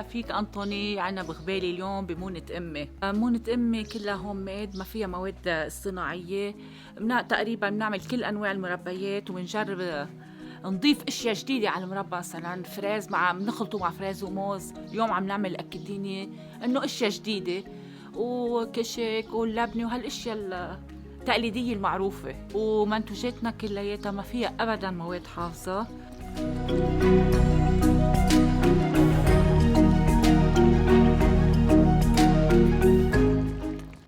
هلا فيك أنطوني، عنا بغبالي اليوم بمونة أمي. مونة أمي كلها هوم ميد، ما فيها مواد اصطناعية. تقريبا بنعمل كل أنواع المربيات وبنجرب نضيف اشياء جديده على المربى، مثلا فريز بنخلطه مع فريز وموز. اليوم عم نعمل اكيديني، انه اشياء جديده وكشك واللبنه وهالاشياء التقليديه المعروفه. ومنتوجاتنا كلياتها ما فيها ابدا مواد حافظه.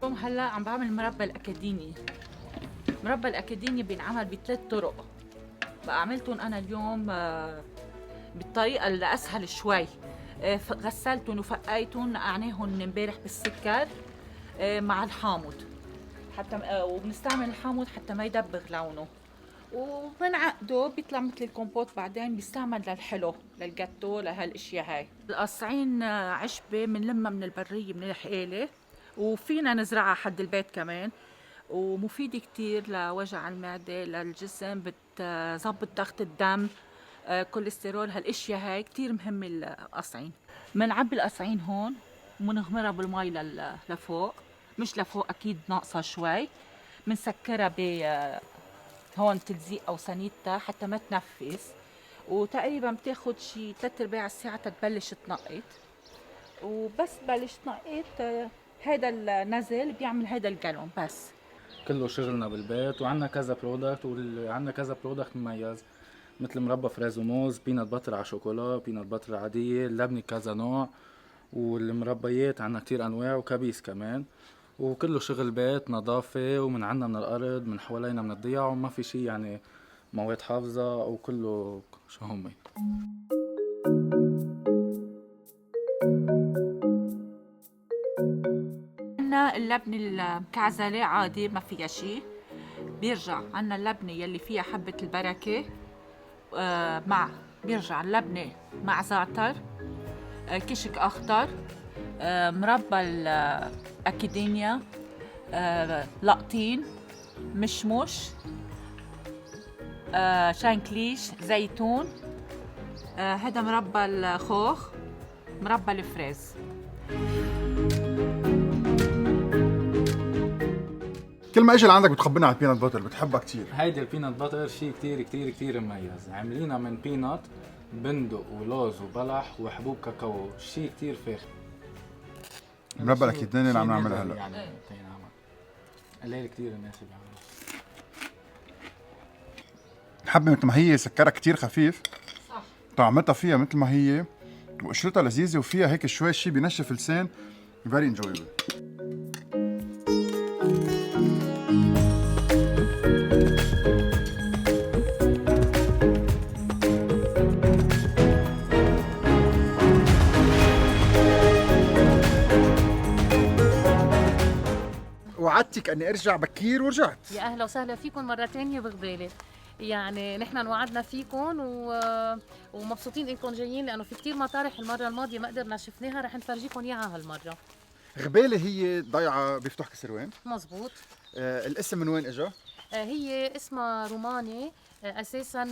اليوم هلا عم بعمل مربى الاكاديمي. مربى الاكاديمي بينعمل بثلاث طرق، بقى عملتهم انا اليوم بالطريقه الاسهل شوي. غسلتهم وفقيتهم، نقعناهم امبارح بالسكر مع الحامض، حتى وبنستعمل الحامض حتى ما يدبغ لونه، وبنعقده بيطلع مثل الكومبوت. بعدين بيستعمل للحلو، للجاتو، لهالاشياء هاي. القصعين عشبه بنلمها من البريه من الحقيله، وفينا نزرعها حد البيت كمان، ومفيدة كتير لوجع المعدة، للجسم، بتظبط ضغط الدم، كوليسترول، هالاشياء هاي كتير مهمة القصعين. منعبي القصعين هون ومنغمرها بالمي لفوق، مش لفوق اكيد، ناقصة شوي. منسكرها هون تلزيق او سنيدتها حتى ما تنفس، وتقريبا بتاخد شي 3/4 ساعة تبلش تنقط. وبس بلش تنقط هيدا النزل بيعمل هيدا الجالون بس. كله شغلنا بالبيت، وعندنا كذا برودكت، وعندنا كذا برودكت مميز، مثل مربى فريز وموز، بينات باتر على شوكولا، بينات باتر عادية، اللبنة كذا نوع، والمربيات عندنا كتير انواع، وكبيس كمان. وكله شغل بيت، نظافة، ومن عنا من الارض، من حوالينا من الضيعة، وما في شي يعني مواد حافظة، وكله شو هم. عنا اللبنة المكعزلة عادي ما فيها شي. بيرجع عنا اللبنة يلي فيها حبة البركة، بيرجع اللبنة مع زعتر، كشك أخضر، مربى الأكاديميا، لقطين، مشمش، شانكليش، زيتون، هذا مربى الخوخ، مربى الفريز. كل ما اجي لعندك بتخبرني على البينات باتر، بتحبها كتير. هيدي البينات باتر شي كتير كتير كتير مميز، عاملينها من بينات، بندق ولوز وبلح وحبوب كاكاو، شي كتير فاخر. مربى الاكيديني اللي عم نعملها هلا يعني تينعمل قليل كتير الناس بيعملوها. حبة مثل ما هي، سكرها كتير خفيف، صح، طعمتها فيها مثل ما هي، وقشرتها لذيذة، وفيها هيك شوي شي بينشف اللسان، فيري انجويبل. وعدتك اني ارجع بكير ورجعت. يا اهلا وسهلا فيكم مره ثانيه بغبالة. يعني نحن وعدنا فيكم ومبسوطين انكم جايين، لانه في كثير مطارح المره الماضيه ما قدرنا شفناها، رح نفرجيكم اياها هالمره. غبالة هي ضيعة بفتح كسروان. مزبوط. الاسم من وين اجا؟ هي اسمها روماني، اساسا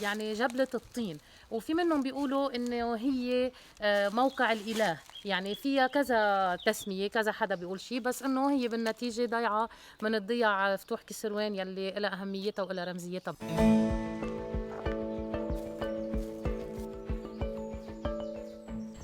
يعني جبلة الطين، وفي منهم بيقولوا انه هي موقع الاله، يعني فيها كذا تسمية، كذا حدا بيقول شيء، بس انه هي بالنتيجة ضيعة من الضيع فتوح كسروان يلي لها اهميتها وإلها رمزيتها.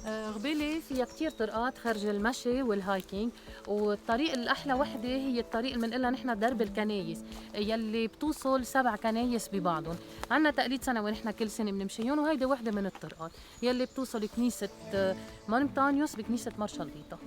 غبالة فيها كتير طرقات خارج المشي والهايكينج، والطريق الأحلى وحدة هي الطريق اللي بنقلها نحن درب الكنايس، يلي بتوصل 7 كنايس ببعضهم. عنا تقليد سنوي نحن كل سنة بنمشيهم، وهيدي وحدة من الطرقات يلي بتوصل كنيسة مارمتانيوس بكنيسة مارشالديتا.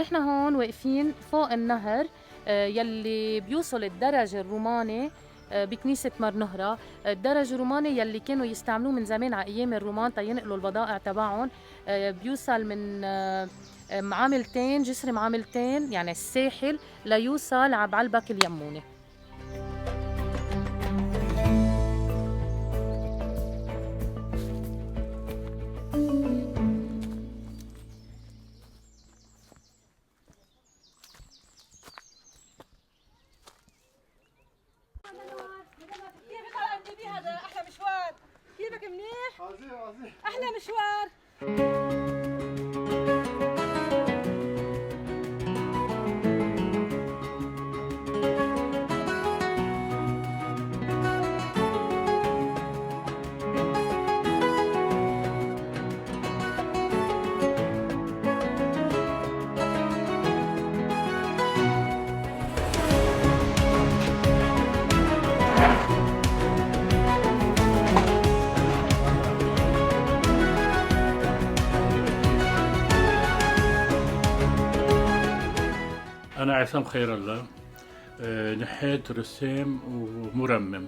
ونحن هون واقفين فوق النهر يلي بيوصل الدرج الروماني بكنيسة مرنهرة. الدرج الروماني يلي كانوا يستعملوه من زمان على أيام الرومان تينقلوا البضائع تبعهم، بيوصل من معاملتين، جسر معاملتين يعني الساحل، ليوصل على بعلبك اليموني. كيفك منيح؟ عظيم. أحلى مشوار. أنا عصام خير الله، نحات رسام ومرمم.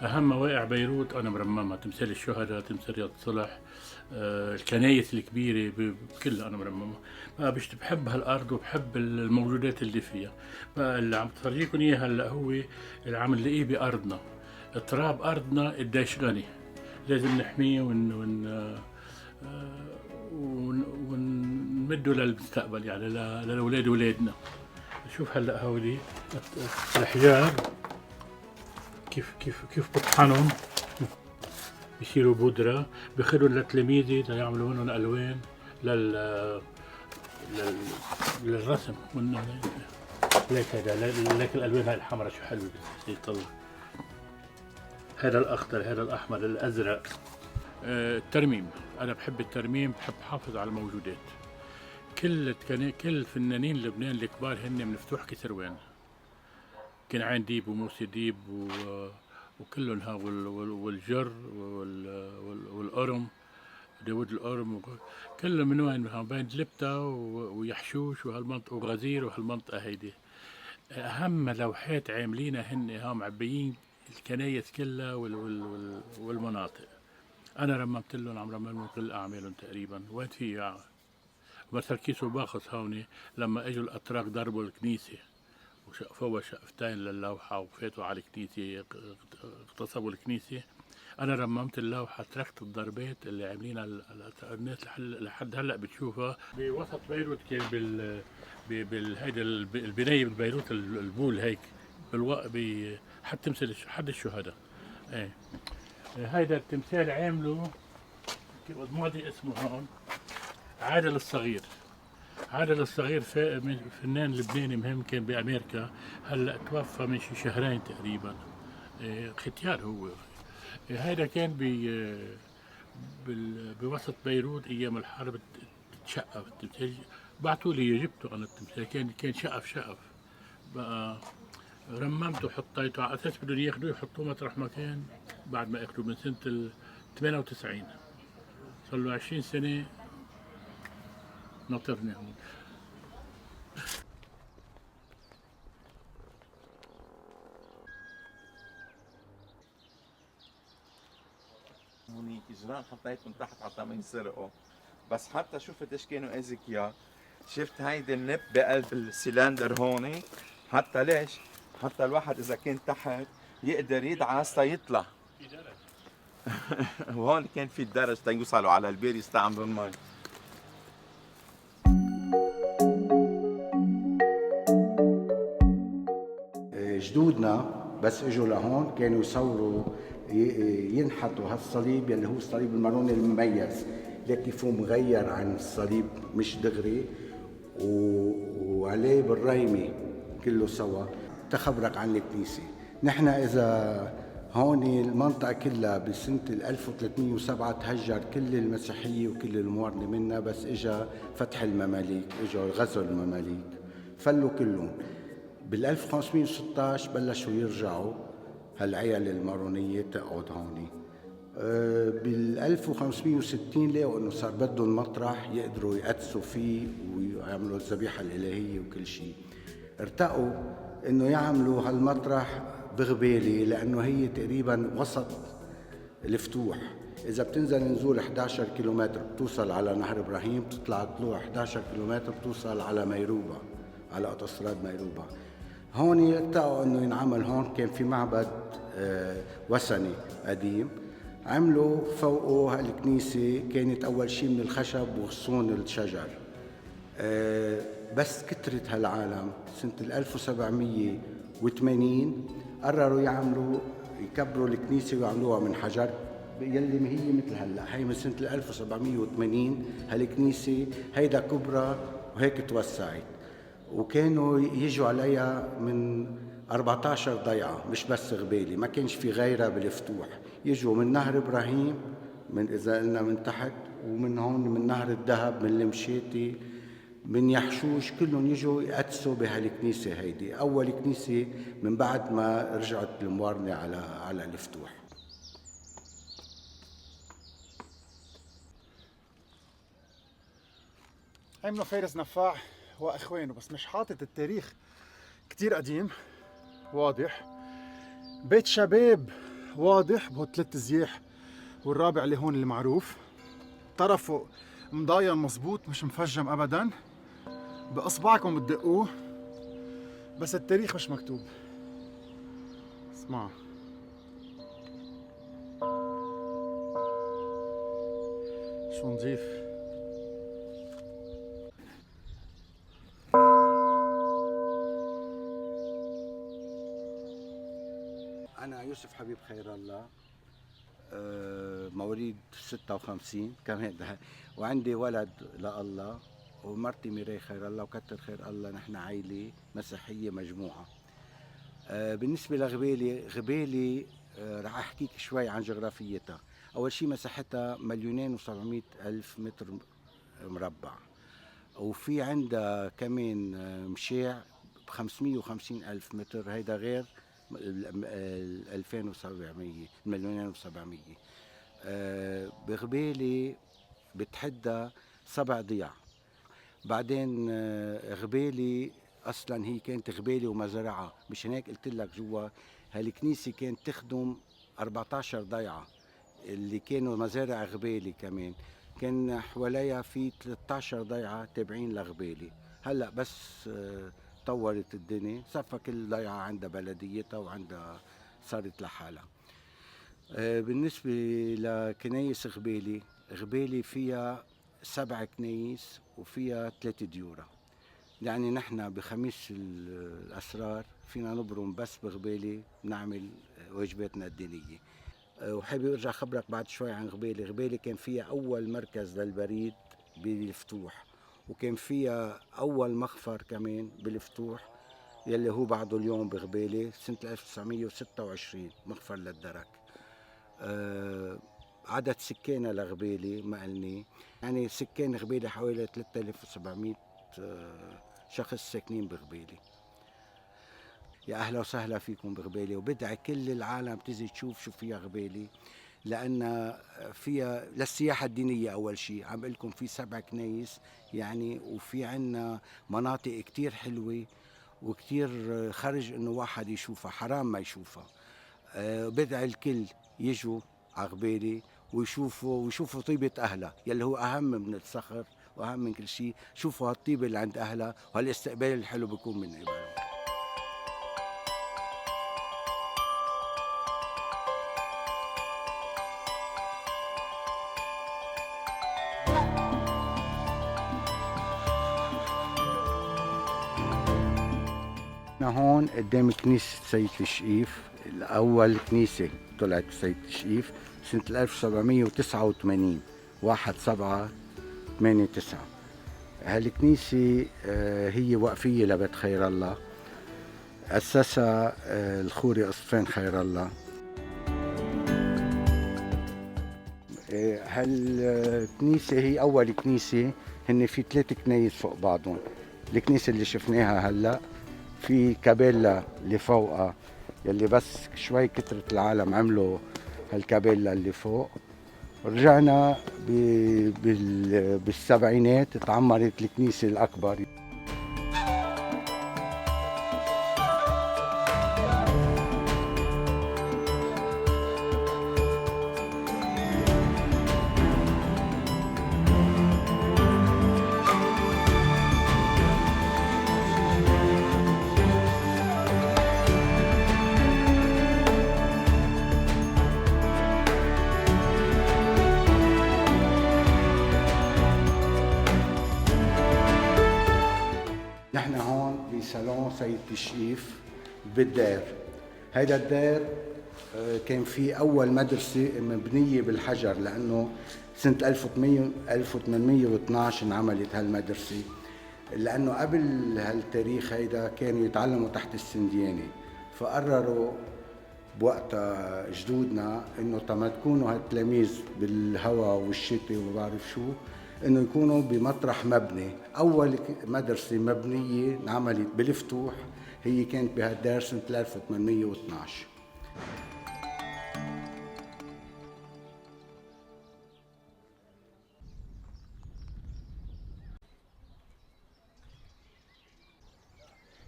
أهم مواقع بيروت أنا مرممها، تمثال الشهداء، تمثال رياض صلح، الكنايس الكبيرة كلها أنا مرممها. بقى بحب هالأرض وبحب الموجودات اللي فيها. بقى اللي عم تفرجيكم إياه هلا هو اللي عم نلاقيه بأرضنا. تراب أرضنا قديش غني، لازم نحميه ونمده للمستقبل، يعني لأولاد ولادنا. شوف هلا هولي الحجار كيف بطحنهم بيصيروا بودرة، بيخلوا لتلاميذي ليعملوا منهم ألوان للرسم. ليك ليك الألوان هاي الحمراء شو حلوة بتطلع. هذا الأخضر، هذا الأحمر، الأزرق. الترميم، أنا بحب الترميم، بحب حافظ على الموجودات. كل فنانين لبنان الكبار هن من فتوح كسروان، كنعان ديب وموسى ديب وكلهم ها، والجر والأرم، داود الأرم، كلهم من وين؟ بين دلبتة ويحشوش وهالمنطقة وغزير وهالمنطقة هيدي. أهم لوحات عاملينها هن هم معبيين الكنايس كلها والمناطق. أنا رممت لهم، عم رمم لهم كل أعمالهم تقريبا. وين في يعني مثل كيس وباخص هوني لما اجوا الاتراك ضربوا الكنيسه وشقفوها شقفتين للوحه وفاتوا على الكنيسه، اغتصبوا الكنيسه. انا رممت اللوحه، تركت الضربات اللي عاملينها الناس لحد هلا بتشوفها بوسط بيروت. كان هيدا البنايه ببيروت البول هيك حد تمثال حد الشهداء. ايه هيدا التمثال عامله ماضي اسمه هون عادل الصغير. عادل الصغير فنان لبناني مهم، كان بأمريكا، هلا توفى من شي شهرين تقريبا. ختيار هو. هيدا كان بوسط بيروت ايام الحرب، تشقف التمثال. بعثوا لي جبته انا التمثال، كان شقف. بقى رممته وحطيته على اساس بدهم ياخذوه يحطوه مطرح ما كان بعد ما اخذوه من سنه 98. صار له 20 سنه ناطرني هون. هونيك جيران حطيتهم تحت حتى ما ينسرقوا، بس حتى شفت ايش كانوا اذكياء. شفت هيدي النب بقلب السلندر هون، حتى ليش؟ حتى الواحد اذا كان تحت يقدر يدعس تيطلع. وهون كان في الدرج تيوصلوا على البير يستعملوا المي. جدودنا بس اجوا لهون كانوا يصوروا ينحتوا هالصليب يلي هو الصليب الماروني المميز، ليك كيف هو مغير عن الصليب مش دغري وعليه بالريمي كله سوا. تخبرك عن الكنيسة، نحن إذا هون المنطقة كلها بسنة 1307 تهجر كل المسيحية وكل الموارنة منا، بس إجا فتح المماليك، إجا غزو المماليك فلوا كلهم. بال 1516 بلشوا يرجعوا هالعيال المارونية تقعد هون. بال 1560 لقوا انه صار بدهم مطرح يقدروا يقدسوا فيه يعملوا الذبيحة الإلهية وكل شيء. ارتقوا إنه يعملوا هالمطرح بغبيلي لأنه هي تقريبا وسط الفتوح. إذا بتنزل نزول 11 كيلومتر بتوصل على نهر إبراهيم، بتطلع طلوع 11 كيلومتر بتوصل على ميروبا، على أوتوستراد ميروبا. هون ارتقوا إنه ينعمل هون. كان في معبد وثني قديم، عملوا فوقه هالكنيسة. كانت أول شيء من الخشب وغصون الشجر. بس كترت هالعالم سنة 1780 قرروا يكبروا الكنيسة ويعملوها من حجر، يلي هي مثل هلا. هي من سنة 1780 هالكنيسة هيدا كبرى وهيك توسعت. وكانوا يجوا عليها من 14 ضيعة، مش بس غبيلي، ما كانش في غيرها بالفتوح. يجوا من نهر إبراهيم، من إذا قلنا من تحت، ومن هون من نهر الذهب، من المشيتي، من يحشوش، كلهم يجوا يقدسوا بهالكنيسة. هيدي أول كنيسة من بعد ما رجعت الموارنة على الفتوح. عملوا فارس نفاع واخوانه، بس مش حاطط التاريخ كتير قديم واضح. بيت شباب واضح بهو 3 زياح، والرابع اللي هون المعروف طرفه مضاين مزبوط، مش مفجم ابدا، باصبعكم بتدقوه، بس التاريخ مش مكتوب. اسمع، شو نضيف. أنا يوسف حبيب خير الله، مواليد 56 كمان، وعندي ولد لله، ومرتي ميراي خير الله، وكتر خير الله نحن عائلة مسيحية مجموعة. بالنسبة غبيلي رح أحكيك شوي عن جغرافيتها. أول شيء مساحتها 2,700,000 متر مربع، وفي عندها كمان مشاع 550,000 متر، هيدا غير 2700 1,700,000. بغبيلي بتحدها 7 ضياع. بعدين غبيلي اصلا هي كانت غبيلي ومزرعه، مش هيك قلت لك جوا هالكنيسه كانت تخدم 14 ضيعه اللي كانوا مزارع غبيلي. كمان كان حواليها في 13 ضيعه تابعين لغبيلي. هلا بس طورت الدنيا، صفى كل ضيعه عندها بلديتها وعندها صارت لحالها. بالنسبه لكنايس غبيلي فيها 7 كنايس وفيها 3 ديورة. يعني نحن بخميس الأسرار فينا نبرم بس بغبيلي نعمل واجباتنا الدينية. وحابب ارجع خبرك بعد شوي عن غبيلي كان فيها أول مركز للبريد بالفتوح، وكان فيها أول مخفر كمان بالفتوح يلي هو بعده اليوم بغبيلي سنة 1926، مخفر للدرك. عدد سكانها لغبيلي ما قلني، يعني سكان غبيلي حوالي 3700 شخص ساكنين بغبيلي. يا أهلا وسهلا فيكم بغبيلي، وبدعي كل العالم تيجي تشوف شو فيها غبيلي، لأن فيها للسياحة الدينية. أول شيء عم بقول لكم في 7 كنايس يعني، وفي عنا مناطق كتير حلوة وكتير خرج إنه واحد يشوفها، حرام ما يشوفها. بدعي الكل يجوا عغبيلي ويشوفوا طيبة أهلها يلي هو أهم من الصخر وأهم من كل شيء. شوفوا هالطيبة اللي عند أهلها وهالاستقبال الحلو بيكون من قبلهم. هون قدام كنيسة سيد الشقيف، الأول كنيسة طلعت سيد الشقيف سنة 1789 1789. هالكنيسة هي وقفية لبيت خير الله، أسسها الخوري أصفين خير الله. هالكنيسة هي أول كنيسة، هن في 3 كنايس فوق بعضهم. الكنيسة اللي شفناها هلأ، في كابيلا اللي فوقها يلي بس شوي كترة العالم عملوا هالكابيلا اللي فوق، رجعنا بالسبعينات تعمرت الكنيسة الأكبر. نحن هون بصالون سيد تشريف بالدير. هيدا الدير كان فيه أول مدرسة مبنية بالحجر، لأنه سنة 1812 انعملت هالمدرسة، لأنه قبل هالتاريخ هيدا كانوا يتعلموا تحت السنديانة، فقرروا بوقتها جدودنا إنه تما تكونوا هالتلاميذ بالهواء والشتاء وما بعرف شو، انه يكونوا بمطرح مبني. اول مدرسه مبنيه انعملت بالفتوح هي كانت بهالدار سنه 1812.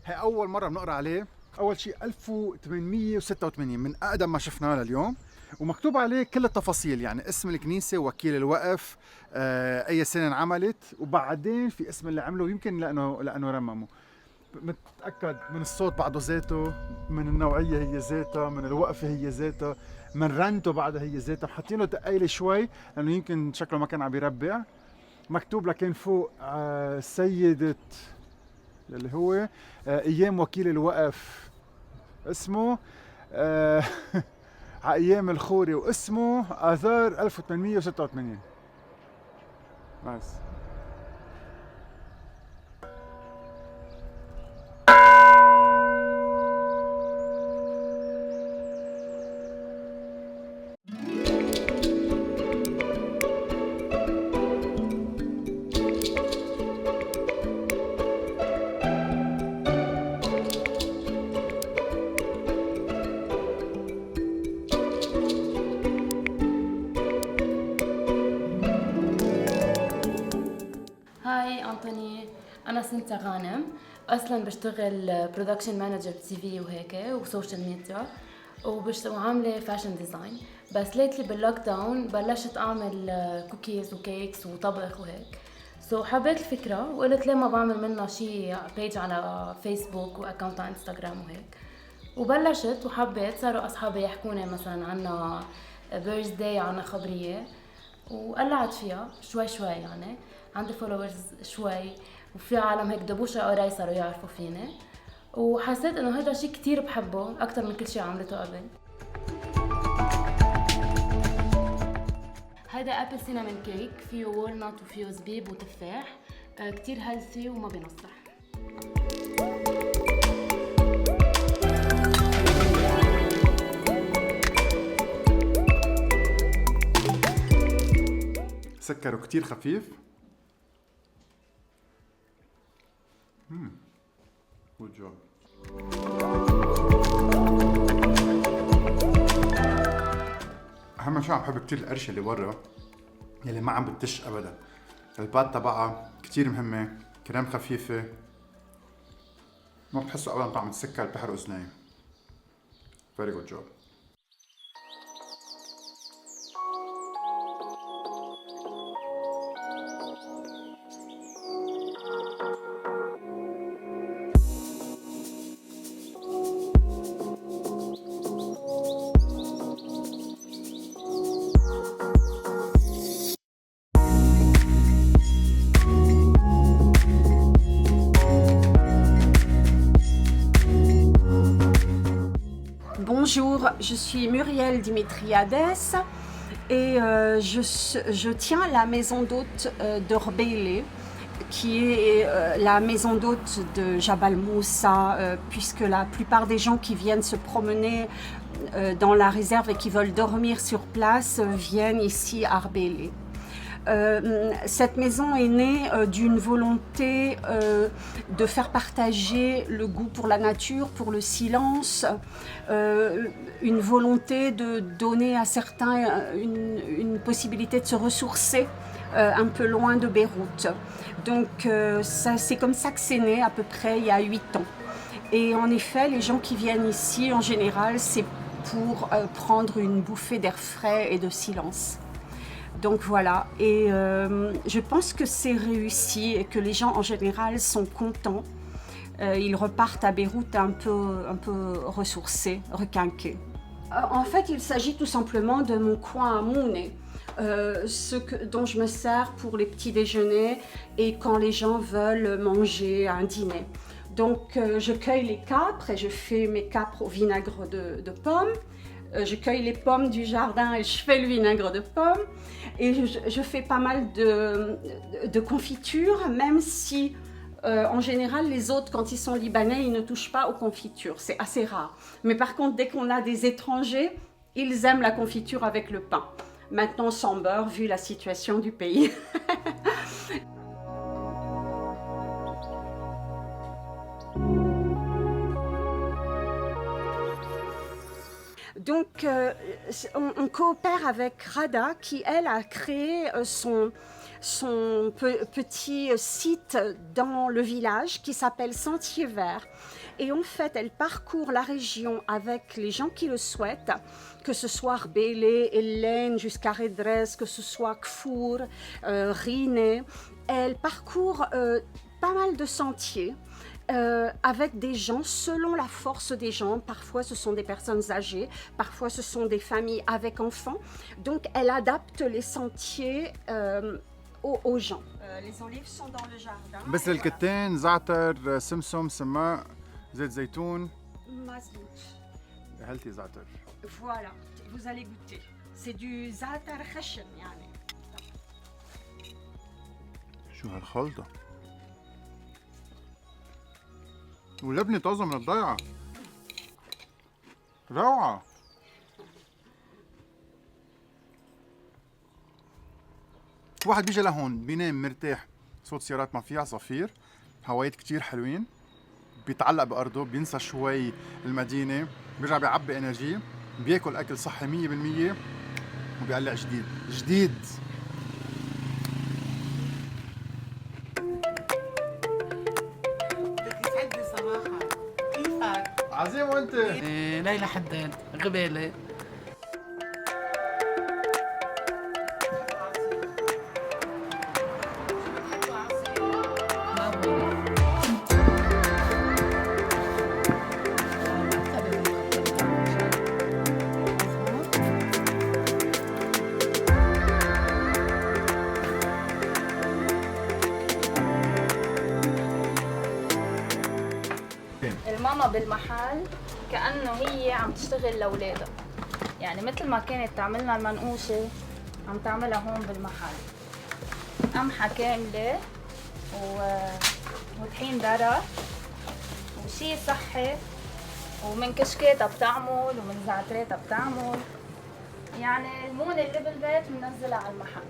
هي اول مره بنقرا عليه. اول شيء 1886 من اقدم ما شفناه لليوم، ومكتوب عليه كل التفاصيل، يعني اسم الكنيسة، وكيل الوقف، أي سنة انعملت، وبعدين في اسم اللي عمله، يمكن لأنه رممه. متأكد من الصوت بعده ذاته، من النوعية هي ذاتها، من الوقفة هي ذاتها، من رنته بعدها هي ذاتها. حاطين له تقيلة شوي لأنه يمكن شكله ما كان عم يربع. مكتوب لكن فوق سيدة اللي هو أيام وكيل الوقف اسمه ايام الخوري، واسمه اذار 1886 بس. هاي أنطوني، أنا سنتا غانم، أصلاً بشتغل برودكشن مانجر بتي في وهيك وسوشيال ميديا، وعاملة فاشن ديزاين. بس ليتلي باللوك داون بلشت أعمل كوكيز وكيكس وطبخ وهيك. حبيت الفكرة وقلت ليه ما بعمل منها شي بيج على فيسبوك وأكاونت على انستغرام وهيك. وبلشت وحبيت، صاروا أصحابي يحكوني مثلاً عنا بيرثداي، عنا خبرية، وقلعت فيها شوي شوي. يعني عندي فولورز شوي، وفي عالم هيك دبوشة قراي صاروا يعرفوا فيني، وحسيت انه هذا شيء كتير بحبه اكتر من كل شيء عملته قبل. هذا ابل سينامون كيك، فيه وولنت وفيه زبيب وتفاح، كتير هيلثي وما بينصح. سكره كتير خفيف. good job. اهم شيء عم بحب كتير القرشه اللي برا يلي ما عم بتش ابدا. الباد تبعها كتير مهمه، كريم خفيفه، ما بتحسوا ابدا طعم السكر بحر اذنين. very good job. Bonjour, je suis Muriel Dimitriades et je tiens la maison d'hôte d'Orbele, qui est la maison d'hôte de Jabal Moussa, puisque la plupart des gens qui viennent se promener dans la réserve et qui veulent dormir sur place viennent ici à Arbele. Cette maison est née d'une volonté de faire partager le goût pour la nature, pour le silence, une volonté de donner à certains une possibilité de se ressourcer un peu loin de Beyrouth. Donc c'est comme ça que c'est né à peu près il y a 8 ans. Et en effet, les gens qui viennent ici, en général, c'est pour prendre une bouffée d'air frais et de silence. Donc voilà, et je pense que c'est réussi et que les gens en général sont contents. Ils repartent à Beyrouth un peu ressourcés, requinqués. En fait, il s'agit tout simplement de mon coin à Mouneh, dont je me sers pour les petits déjeuners et quand les gens veulent manger un dîner. Donc je cueille les capres et je fais mes capres au vinaigre de pommes. Je cueille les pommes du jardin et je fais le vinaigre de pommes. Et je fais pas mal de confitures, même si en général les autres, quand ils sont libanais, ils ne touchent pas aux confitures. C'est assez rare. Mais par contre, dès qu'on a des étrangers, ils aiment la confiture avec le pain. Maintenant sans beurre, vu la situation du pays. Donc, on coopère avec Rada qui, elle, a créé son petit site dans le village qui s'appelle Sentier Vert. Et en fait, elle parcourt la région avec les gens qui le souhaitent, que ce soit Arbeélé, Hélène, jusqu'à Redrez, que ce soit Kfour, Riné. Elle parcourt pas mal de sentiers. Avec des gens selon la force des gens. Parfois ce sont des personnes âgées, parfois ce sont des familles avec enfants. Donc elle adapte les sentiers aux gens. Les olives sont dans le jardin. بس الكتان زعتر سمسم سماق زيت زيتون مزبوط. هيلثي زعتر. Voilà, vous allez goûter. C'est du زعتر خشن يعني. شو هالخلطة؟ ولبنة طازة من الضيعة. روعة. واحد بيجي لهون بينام مرتاح، صوت سيارات ما فيها عصافير، هوايات كتير حلوين، بيتعلق بأرضه، بينسى شوي المدينة، بيرجع بيعبي انرجي، بياكل أكل صحي 100% وبيقلع جديد. عظيم وانت؟ ليلى حداد غبالة. الماما بالمحل كأنه هي عم تشتغل لأولادها، يعني مثل ما كانت تعملنا المنقوشة عم تعملها هون بالمحل. قمحة كاملة وطحين ذرة وشي صحي، ومن كشكاتها بتعمل ومن زعتراتها بتعمل، يعني المونة اللي بالبيت بننزلها على المحل.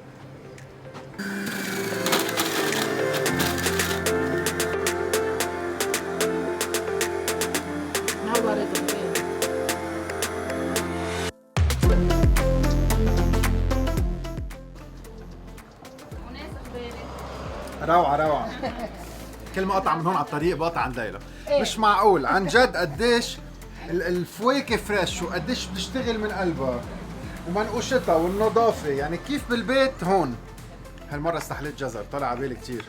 روعة. كل ما قطع من هون على الطريق بقطع عند ليلى. مش معقول عن جد قديش الفواكه فريش وقديش بتشتغل من قلبها ومنقوشتها والنظافة، يعني كيف بالبيت هون. هالمرة استحليت جزر طلع على بالي كتير.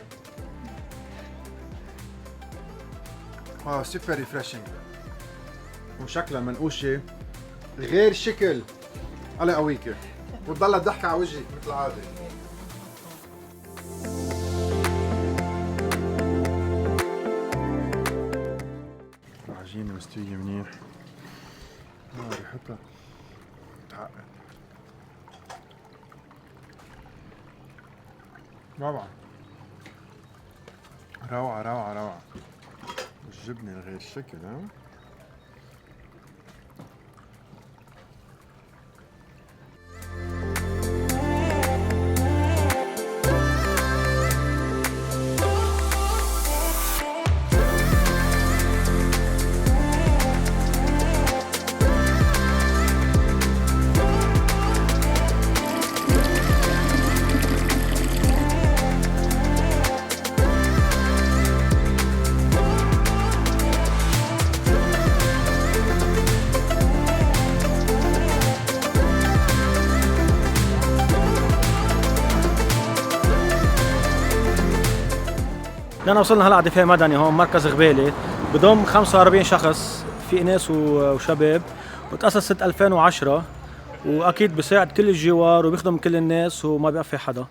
سوبر ريفريشنج. وشكلها منقوشة غير شكل. الله يقويكي وتضلها تضحك على وجهك مثل العادة. العجينة مستوية منيح. ريحتها تعقد. روعة. والجبنة الغير شكل ها. لأن وصلنا هلا على دفاع مدني هون مركز غبالي، بضم 45 شخص، في ناس وشباب، وتأسس سنة 2010، وأكيد بيساعد كل الجوار وبيخدم كل الناس وما بيقفي حدا.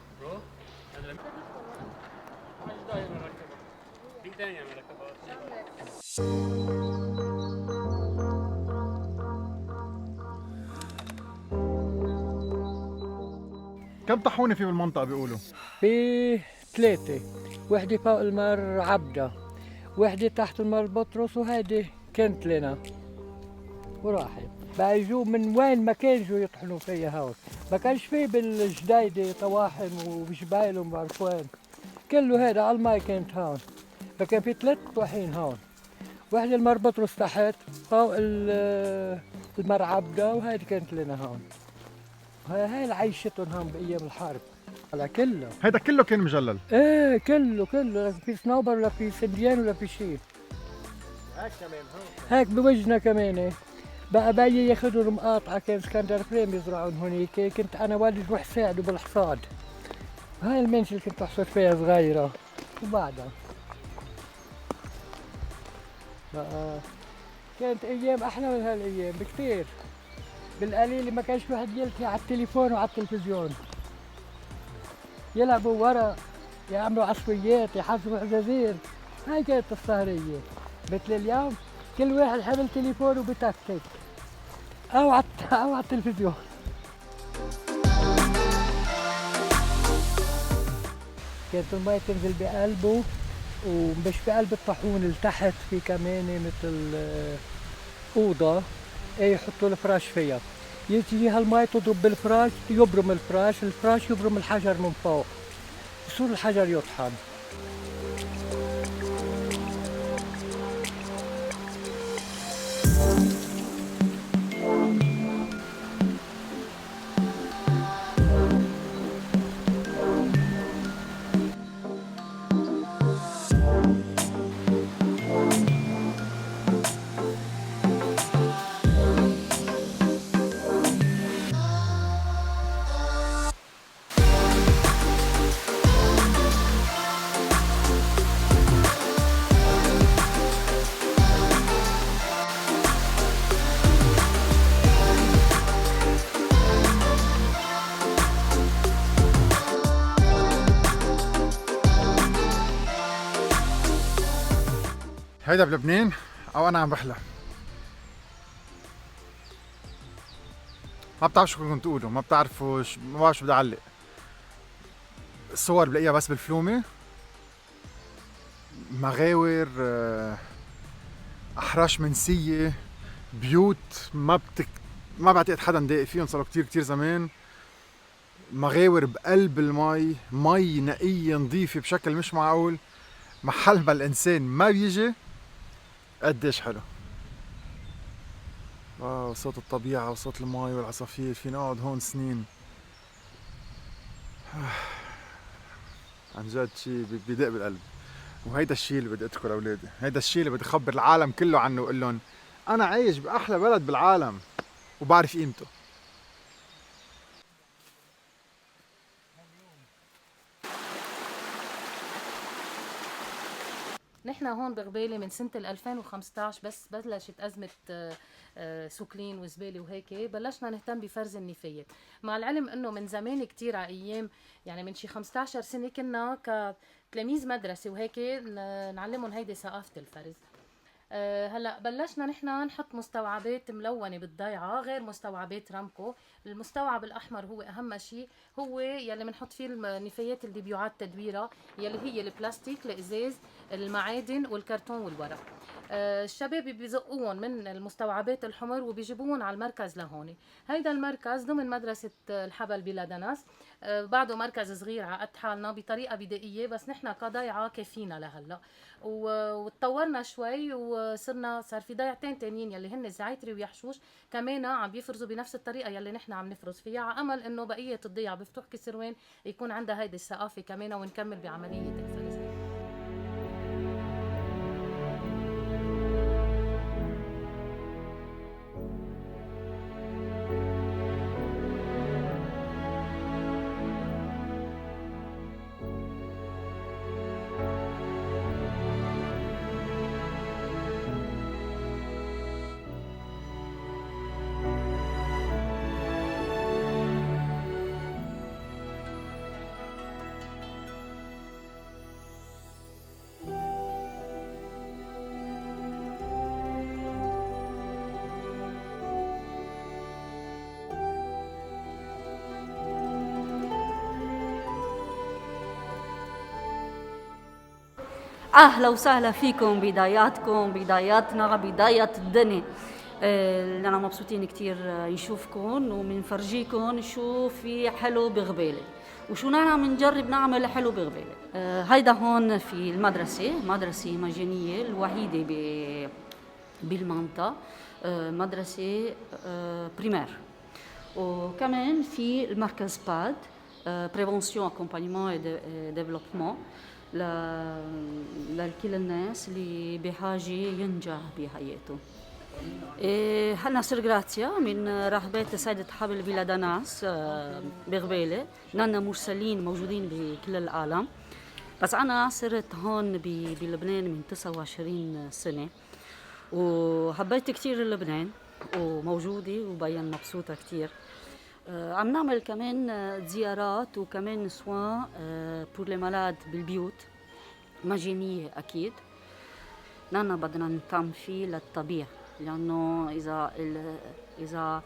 كم طاحونة في بالمنطقة بيقولوا؟ في 3، وحدة فوق المار عبدة، وحدة تحت المار بطرس، وهيدي كانت لنا وراحت. بقى يجوا من وين ما كان يجوا يطحنوا فيها هون، ما كانش في بالجديدة طواحن وبجبايل وما بعرف وين، كله هذا على الماي كانت هون. فكان في 3 طواحين هون، وحدة المار بطرس تحت فوق المار عبدة، وهيدي كانت لنا هون. هاي اللي عيشتهم هون بايام الحرب على كله. هيدا كله كان مجلل؟ ايه كله لا في صنوبر ولا في سنديان ولا في شيء. هيك كمان هون هيك بوجهنا كمان. إيه. بقى بيي ياخذوا المقاطعه، كان اسكندر فريم يزرعون هونيك، كنت انا والدي روح ساعده بالحصاد. هاي المنشل اللي كنت احصد فيها صغيره، وبعدها بقى كانت ايام احلى من هالايام بكثير. بالقليل ما كانش واحد يلتقي على التليفون وعلى التلفزيون، يلعبوا ورا، يعملوا عصويات، يحذفوا عزازير. هاي كانت السهرية. مثل اليوم كل واحد حمل تليفون وبتكتك أو على التلفزيون. كانت المي تنزل بقلبه، ومش بقلب الطاحون اللي تحت في كمان مثل أوضة يحطوا الفراش فيها، يجي هالمي تضرب بالفراش، يبرم الفراش يبرم الحجر من فوق، يصير الحجر يطحن. هيدا بلبنان او انا عم بحلم؟ ما بتعرفوا شو كنت تقولوا، ما بتعرفوا ما بعرف شو بدي اعلق. الصور بلاقيها بس بالفلومة، مغاور، احراش منسية، بيوت ما بعتقد حدا داقي فيهم، صاروا كتير زمان. مغاور بقلب المي، مي نقية نظيفة بشكل مش معقول. محل ما الانسان ما بيجي قديش حلو. واو، صوت الطبيعة وصوت المي والعصافير، فينا نقعد هون سنين. عن جد شي بيدق بالقلب. وهيدا الشي اللي بدي اذكر اولادي، هيدا الشي اللي بدي اخبر العالم كله عنه واقول لهم انا عايش باحلى بلد بالعالم وبعرف قيمته. نحن هون بغبالة من سنة 2015 بس بلشت أزمة سكلين وزبالة وهيك، بلشنا نهتم بفرز النفايات، مع العلم انه من زمان كتير على ايام، يعني من شي 15 سنة كنا كتلاميذ مدرسة وهيك نعلمهم هيدي ثقافة الفرز. هلا بلشنا نحن نحط مستوعبات ملونه بالضيعه غير مستوعبات رامكو. المستوعب الاحمر هو اهم شيء، هو يلي بنحط فيه النفايات اللي بيعاد تدويرها، يلي هي البلاستيك، الازاز، المعادن والكرتون والورق. الشباب بيزقوهم من المستوعبات الحمر وبيجيبوهم على المركز لهون. هيدا المركز ضمن مدرسه الحبل بلا دنس، بعده مركز صغير على قد حالنا بطريقه بدائيه، بس نحن كضيعه كافينا لهلا. وتطورنا شوي وصار في ضيعتين تانيين يلي هن زعيتري ويحشوش كمان عم بيفرزوا بنفس الطريقه يلي نحن عم نفرز فيها، على امل انه بقيه الضيعه بفتح كسروان يكون عندها هيدي الثقافه كمان ونكمل بعمليه الفرز. أهلا وسهلا فيكم، بداياتكم، بداياتنا، بداية الدنيا. أنا مبسوطين كتير نشوفكم ومنفرجيكم شو في حلو بغبيلة وشو نحن بنجرب نعمل حلو بغبيلة. هيدا هون في المدرسة، مدرسة مجانية الوحيدة بالمنطقة، مدرسة بريمير. وكمان في المركز باد بريفونسيون اكومبانيمون ديفلوبمون لكل الناس اللي بحاجة ينجح بحياته. أنا سرغراتيا من راهبات سيدة حبل فيلا داناس بغبيلة. نحن مرسلين موجودين بكل العالم، بس أنا صرت هون بلبنان من 29 سنة وحبيت كتير لبنان وموجودة وبين مبسوطة كتير. عم نعمل كمان زيارات وكمان سوان بور لي مالاد بالبيوت مجانية أكيد. نحن بدنا نهتم فيه للطبيعة، لأنه إذا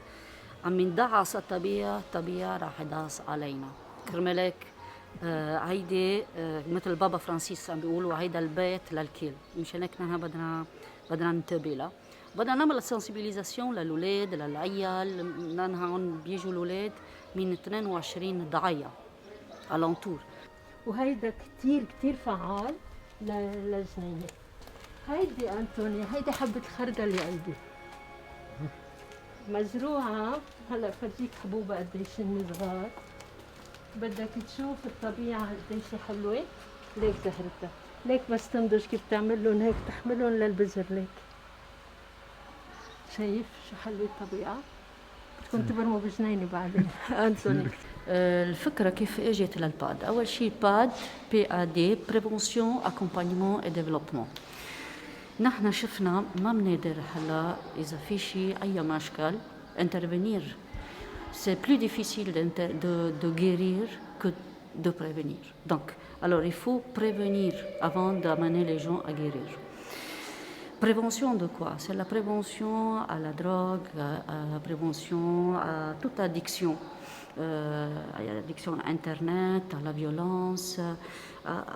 عم ندعس الطبيعة راح يدعس علينا. كرمالك هيدي مثل بابا فرانسيس عم بيقولوا هيدا البيت للكل، مشان هيك نحن بدنا ننتبه له. بدنا نعمل سنسيبيليزاسيون للولاد للعيال. نحن هون بيجوا الولاد من 22 ضعية الانطور. وهيدا كتير كتير فعال للجنينة. هيدي أنطوني، هيدي حبة خردل يا قلبي مزروعة. هلا فرجيك حبوبة قديش صغار. بدك تشوف الطبيعة قديش حلوة. ليك زهرتها، ليك بس تنضج كيف تعملن هيك، تحملن للبذر. ليك شايف شو حلوة الطبيعة؟ بدكم تبرموا بجنينة بعدين. أنطوني الفكرة كيف اجت للباد؟ أول شيء باد PAD بريفونسيون اكومبانيمون اي ديفلوبمون. نحن شفنا ما بنقدر هلا إذا في شيء أي مشكل intervenir. C'est plus difficile de guérir que de prévenir. Donc, alors il faut prévenir avant d'amener les gens à guérir. Prévention de quoi? C'est la prévention à la drogue, à la prévention à toute addiction. À l'addiction à Internet, à la violence,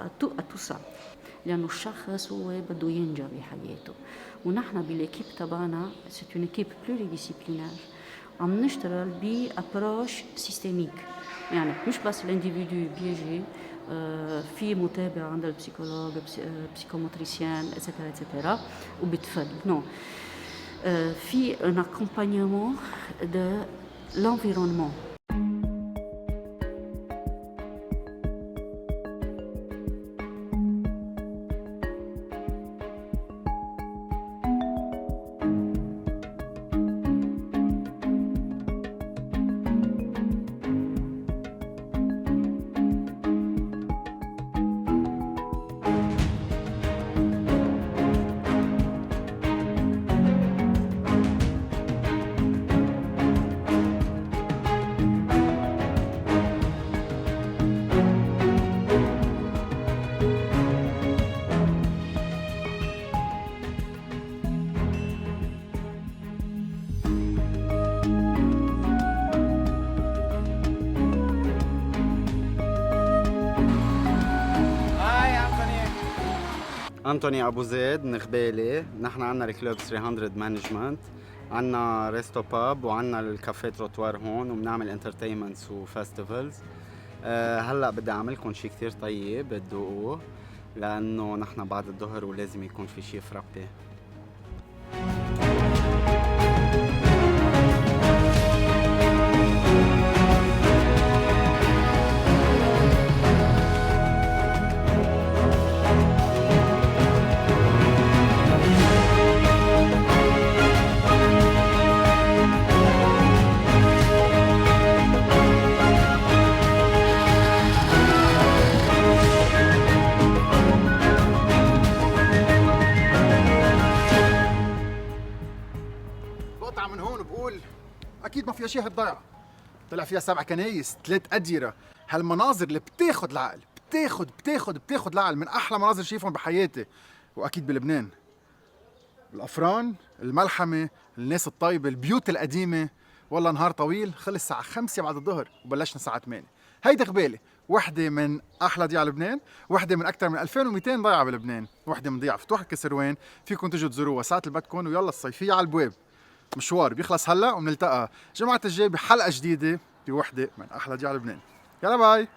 à tout ça. لأنه الشخص هو بده ينجح بحياته. ونحن بالإكيب تبعنا c'est une équipe pluridisciplinaire. عم نشتغل بأبروش سيستميك، يعني مش بس الانديفيدو بيجي في متابعة عند البسيكولوج بسيكوموتريسيان اتسيتيرا اتسيتيرا وبتفل نو في un accompagnement de l'environnement. أنتوني أبو زيد من غبالة. نحن عنا الكلوب 300 مانجمنت، عنا ريستو باب وعنا الكافيه تروتوار هون وبنعمل انترتينمنتس وفستيفالز. هلا بدي أعملكم شي كتير طيب تذوقوه، لأنه نحن بعد الظهر ولازم يكون في شي فرابي. اكيد ما فيها شيء هالضيعه. طلع فيها 7 كنايس، 3 أديرة. هالمناظر اللي بتاخد العقل، بتاخد العقل. من احلى مناظر شايفهم بحياتي، واكيد بلبنان. الافران، الملحمه، الناس الطيبه، البيوت القديمه. والله نهار طويل، خلص الساعه 5 بعد الظهر وبلشنا الساعه 8. هيدا غبالة، وحده من احلى ضيعه لبنان، وحده من اكثر من 2200 ضيعه بلبنان، وحده من ضيعه فتوح الكسروان. فيكم تجوا تزوروها ساعه اللي بدكم، ويلا الصيفيه على البواب. مشوار بيخلص هلا، وبنلتقى جمعه الجاي بحلقه جديده بوحده من احلى ضيعه لبنان. يلا باي.